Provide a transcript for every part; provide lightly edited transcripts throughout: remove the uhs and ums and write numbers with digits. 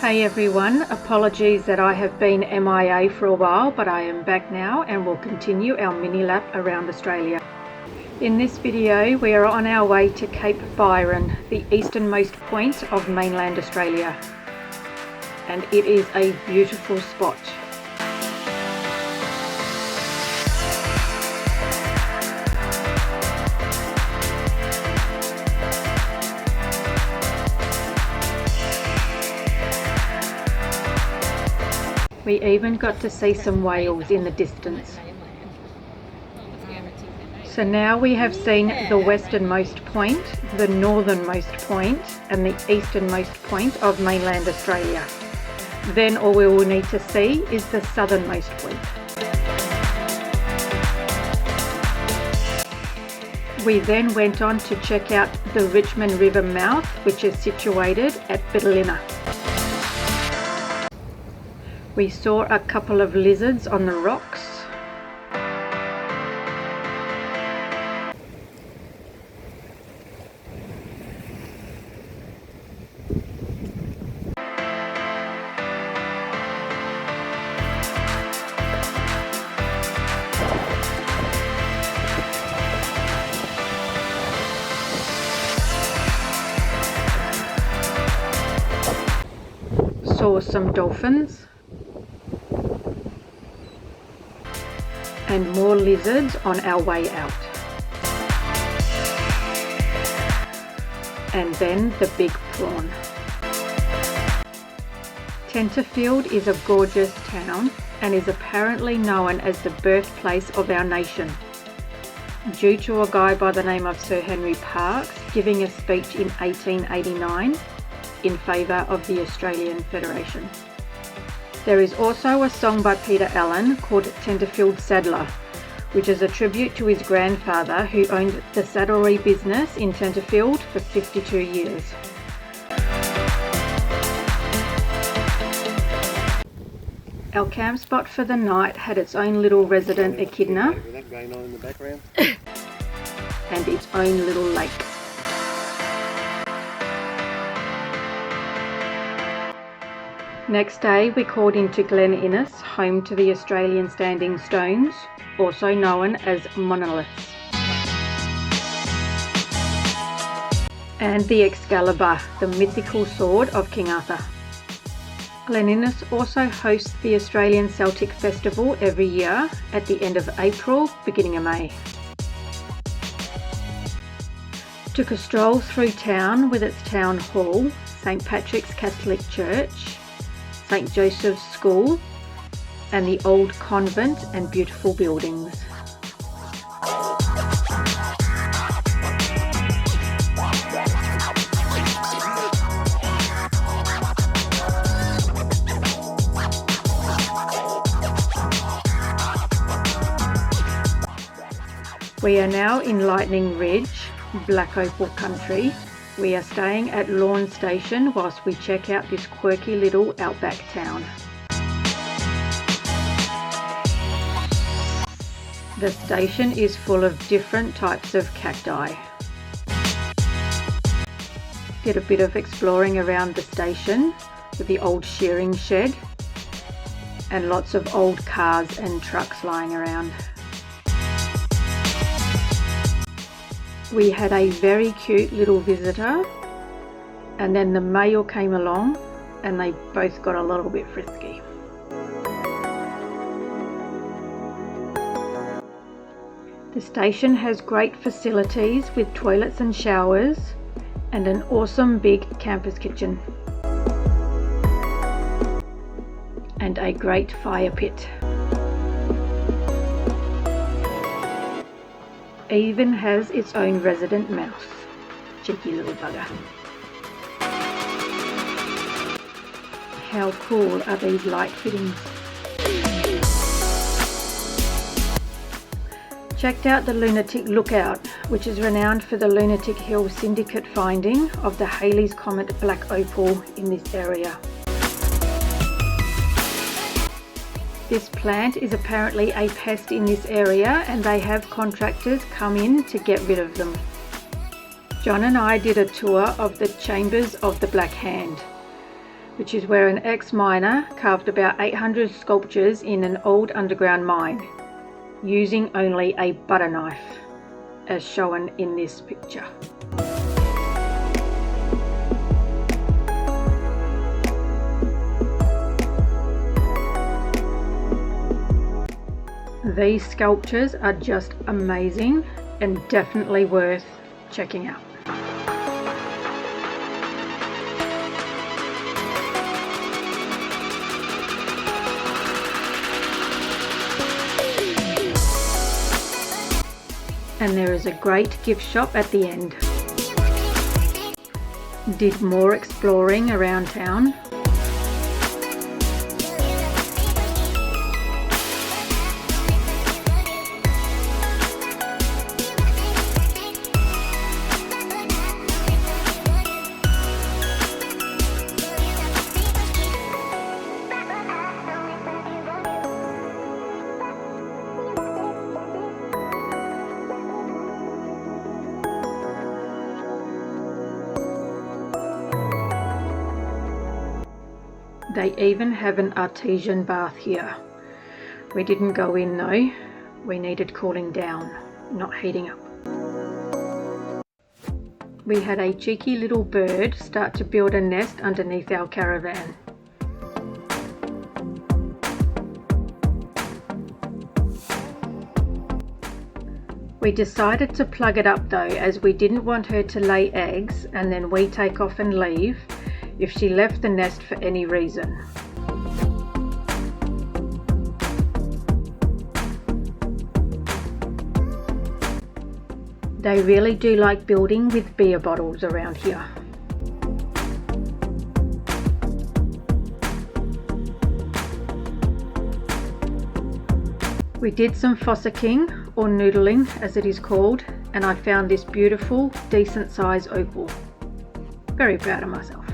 Hey everyone, apologies that I have been MIA for a while, but I am back now and we'll continue our mini lap around Australia. In this video we are on our way to Cape Byron, the easternmost point of mainland Australia, and it is a beautiful spot. We even got to see some whales in the distance. So now we have seen the westernmost point, the northernmost point and the easternmost point of mainland Australia. Then all we will need to see is the southernmost point. We then went on to check out the Richmond River mouth, which is situated at Ballina. We saw a couple of lizards on the rocks. Saw some dolphins. And more lizards on our way out. And then the Big Prawn. Tenterfield is a gorgeous town and is apparently known as the birthplace of our nation, due to a guy by the name of Sir Henry Parkes giving a speech in 1889 in favour of the Australian Federation. There is also a song by Peter Allen called Tenterfield Saddler, which is a tribute to his grandfather who owned the saddlery business in Tenterfield for 52 years. Our camp spot for the night had its own little resident echidna and its own little lake. Next day we called into Glen Innes, home to the Australian standing stones, also known as monoliths, and the Excalibur, the mythical sword of King Arthur. Glen Innes also hosts the Australian Celtic Festival every year at the end of April, beginning of May. Took a stroll through town with its town hall, St Patrick's Catholic Church, St Joseph's School and the old convent and beautiful buildings. We are now in Lightning Ridge, Black Opal country. We are staying at Lawn Station whilst we check out this quirky little outback town. The station is full of different types of cacti. Did a bit of exploring around the station with the old shearing shed and lots of old cars and trucks lying around. We had a very cute little visitor, and then the mail came along and they both got a little bit frisky. The station has great facilities with toilets and showers and an awesome big campus kitchen and a great fire pit. Even has its own resident mouse. Cheeky little bugger. How cool are these light fittings? Checked out the Lunatic Lookout, which is renowned for the Lunatic Hill Syndicate finding of the Halley's Comet Black Opal in this area. This plant is apparently a pest in this area and they have contractors come in to get rid of them. John and I did a tour of the chambers of the Black Hand, which is where an ex-miner carved about 800 sculptures in an old underground mine, using only a butter knife, as shown in this picture. These sculptures are just amazing and definitely worth checking out. And there is a great gift shop at the end. Did more exploring around town. They even have an artesian bath here. We didn't go in though. We needed cooling down, not heating up. We had a cheeky little bird start to build a nest underneath our caravan. We decided to plug it up though, as we didn't want her to lay eggs and then we take off and leave if she left the nest for any reason. They really do like building with beer bottles around here. We did some fossicking, or noodling as it is called, and I found this beautiful, decent size opal. Very proud of myself.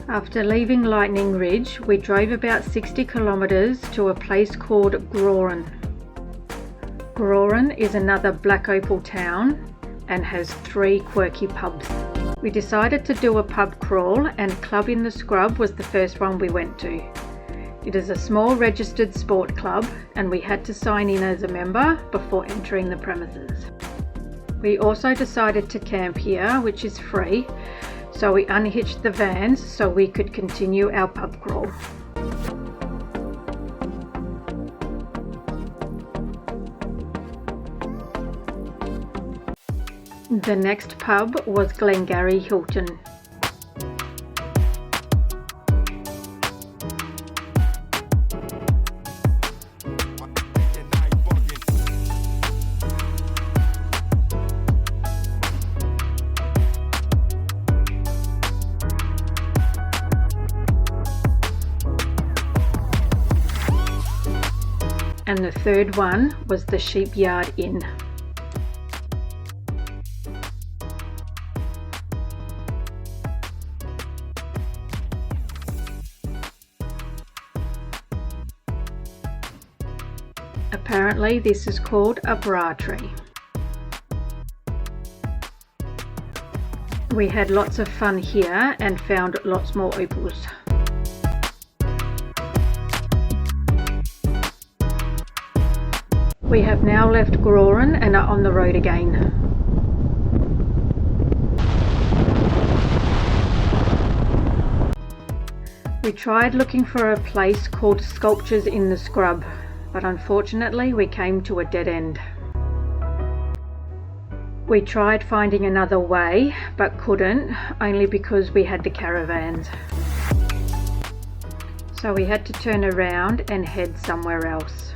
After leaving Lightning Ridge, we drove about 60 kilometres to a place called Grawin. Grawin is another black opal town and has 3 quirky pubs. We decided to do a pub crawl, and Club in the Scrub was the first one we went to. It is a small registered sport club and we had to sign in as a member before entering the premises. We also decided to camp here, which is free, so we unhitched the vans so we could continue our pub crawl. The next pub was Glengarry Hilton. And the third one was the Sheepyard Inn. Apparently this is called a bra tree. We had lots of fun here and found lots more opals. We have now left Grawin and are on the road again. We tried looking for a place called Sculptures in the Scrub, but unfortunately we came to a dead end. We tried finding another way, but couldn't, only because we had the caravans. So we had to turn around and head somewhere else.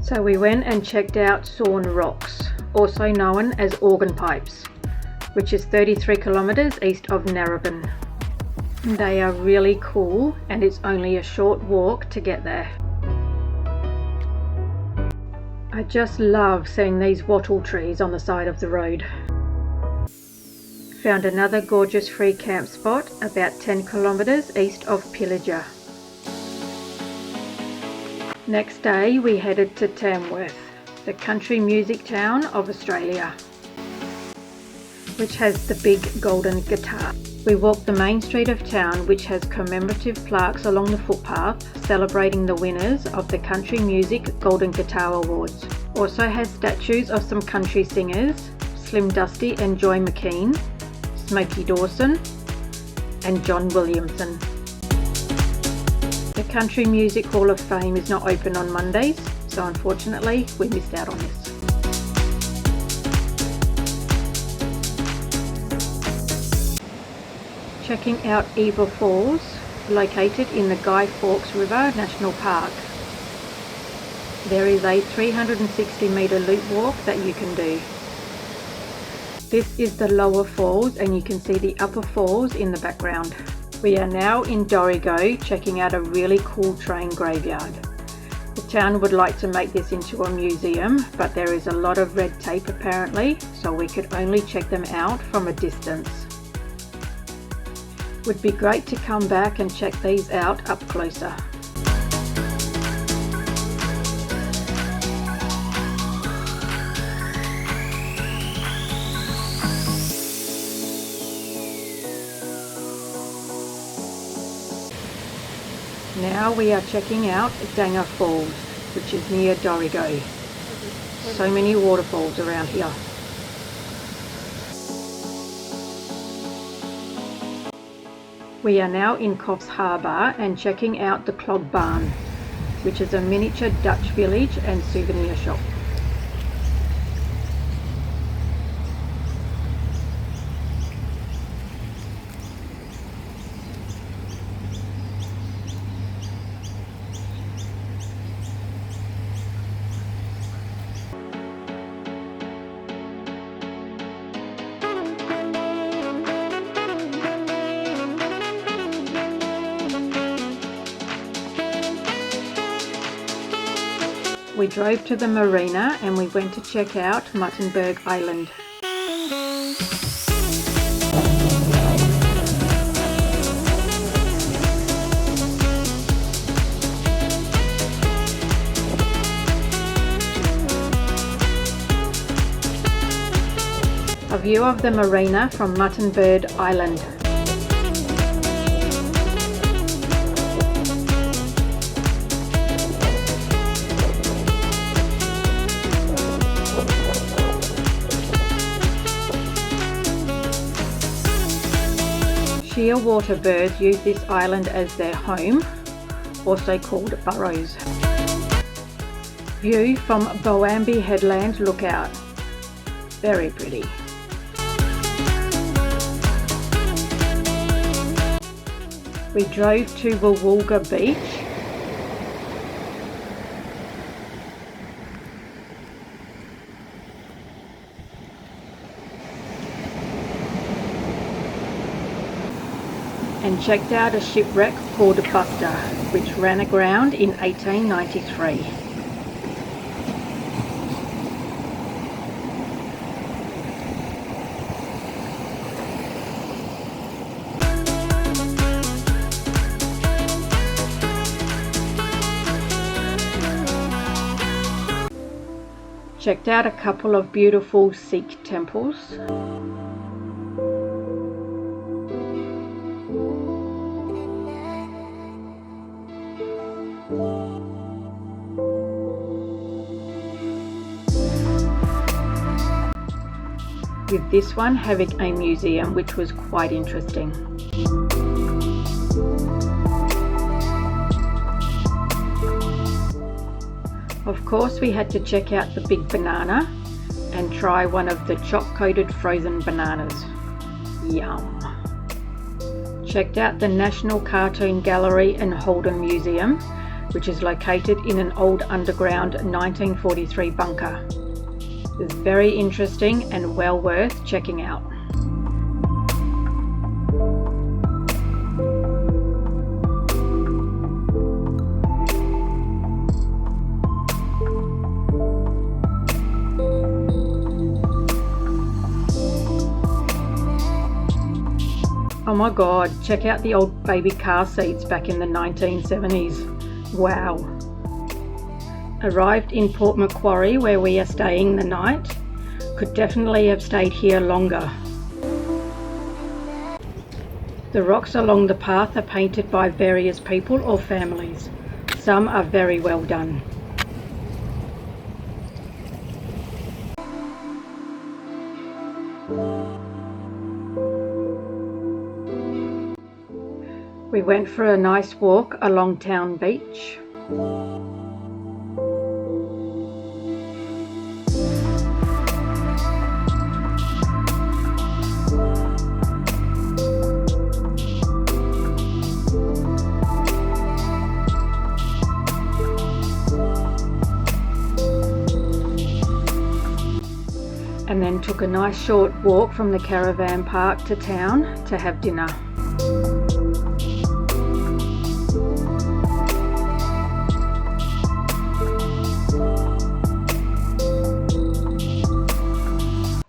So we went and checked out Sawn Rocks, also known as Organ Pipes, which is 33 kilometres east of Narrabeen. They are really cool and it's only a short walk to get there. I just love seeing these wattle trees on the side of the road. Found another gorgeous free camp spot about 10 kilometres east of Pillager. Next day we headed to Tamworth, the country music town of Australia, which has the big golden guitar. We walked the main street of town, which has commemorative plaques along the footpath celebrating the winners of the Country Music Golden Guitar Awards. Also has statues of some country singers, Slim Dusty and Joy McKean, Smokey Dawson and John Williamson. The Country Music Hall of Fame is not open on Mondays, so unfortunately we missed out on this. Checking out Eva Falls, located in the Guy Fawkes River National Park. There is a 360 metre loop walk that you can do. This is the lower falls and you can see the upper falls in the background. We are now in Dorigo checking out a really cool train graveyard. The town would like to make this into a museum, but there is a lot of red tape apparently, so we could only check them out from a distance. Would be great to come back and check these out up closer. Now we are checking out Danga Falls, which is near Dorigo. So many waterfalls around here. We are now in Coffs Harbour and checking out the Clog Barn, which is a miniature Dutch village and souvenir shop. We drove to the marina and we went to check out Muttenberg Island. A view of the marina from Muttenberg Island. Shearwater birds use this island as their home, also called burrows. View from Boambi Headland Lookout. Very pretty. We drove to Wawulga Beach. And checked out a shipwreck called Buster, which ran aground in 1893. Checked out a couple of beautiful Sikh temples. With this one having a museum, which was quite interesting. Of course, we had to check out the Big Banana and try one of the choc-coated frozen bananas. Yum! Checked out the National Cartoon Gallery and Holden Museum, which is located in an old underground 1943 bunker. It's very interesting and well worth checking out. Oh my god, check out the old baby car seats back in the 1970s. Wow. Arrived in Port Macquarie, where we are staying the night. Could definitely have stayed here longer. The rocks along the path are painted by various people or families. Some are very well done. We went for a nice walk along Town Beach. And then took a nice short walk from the caravan park to town to have dinner.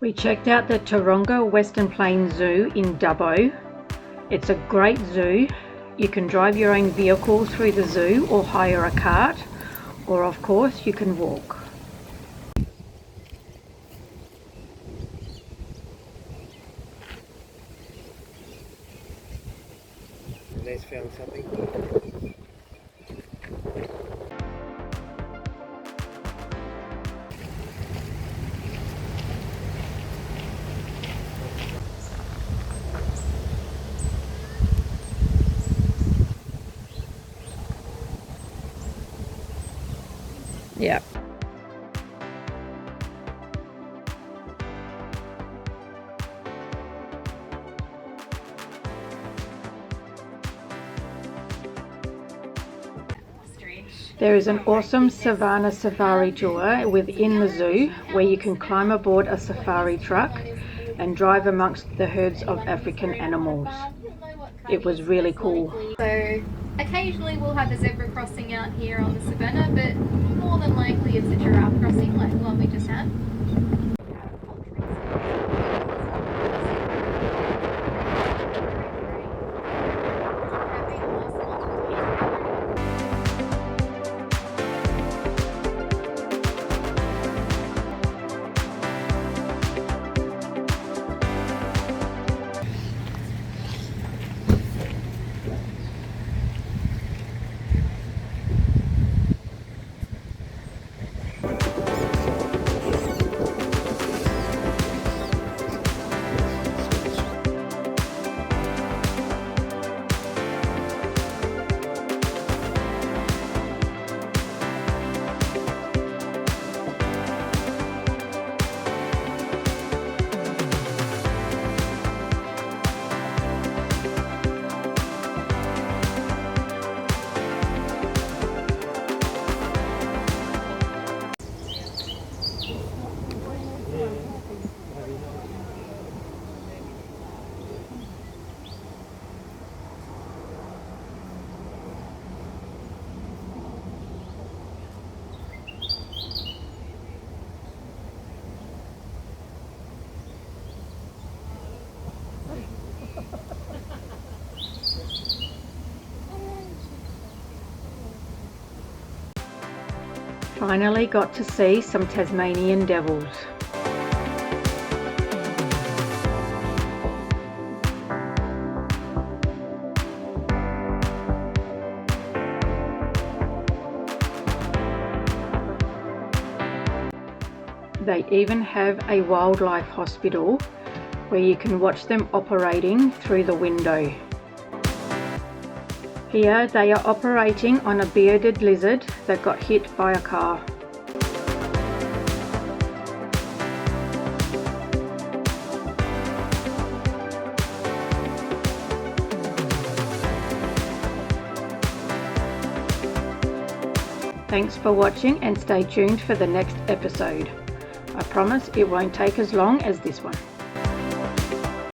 We checked out the Taronga Western Plains Zoo in Dubbo. It's a great zoo. You can drive your own vehicle through the zoo or hire a cart, or of course you can walk. Let's film something. Yeah. There is an awesome savannah safari tour within the zoo where you can climb aboard a safari truck and drive amongst the herds of African animals. It was really cool. So occasionally we'll have a zebra crossing out here on the savannah, but more than likely it's a giraffe crossing like the one we just had. Finally got to see some Tasmanian devils. They even have a wildlife hospital where you can watch them operating through the window. Here they are operating on a bearded lizard that got hit by a car. Thanks for watching and stay tuned for the next episode. I promise it won't take as long as this one.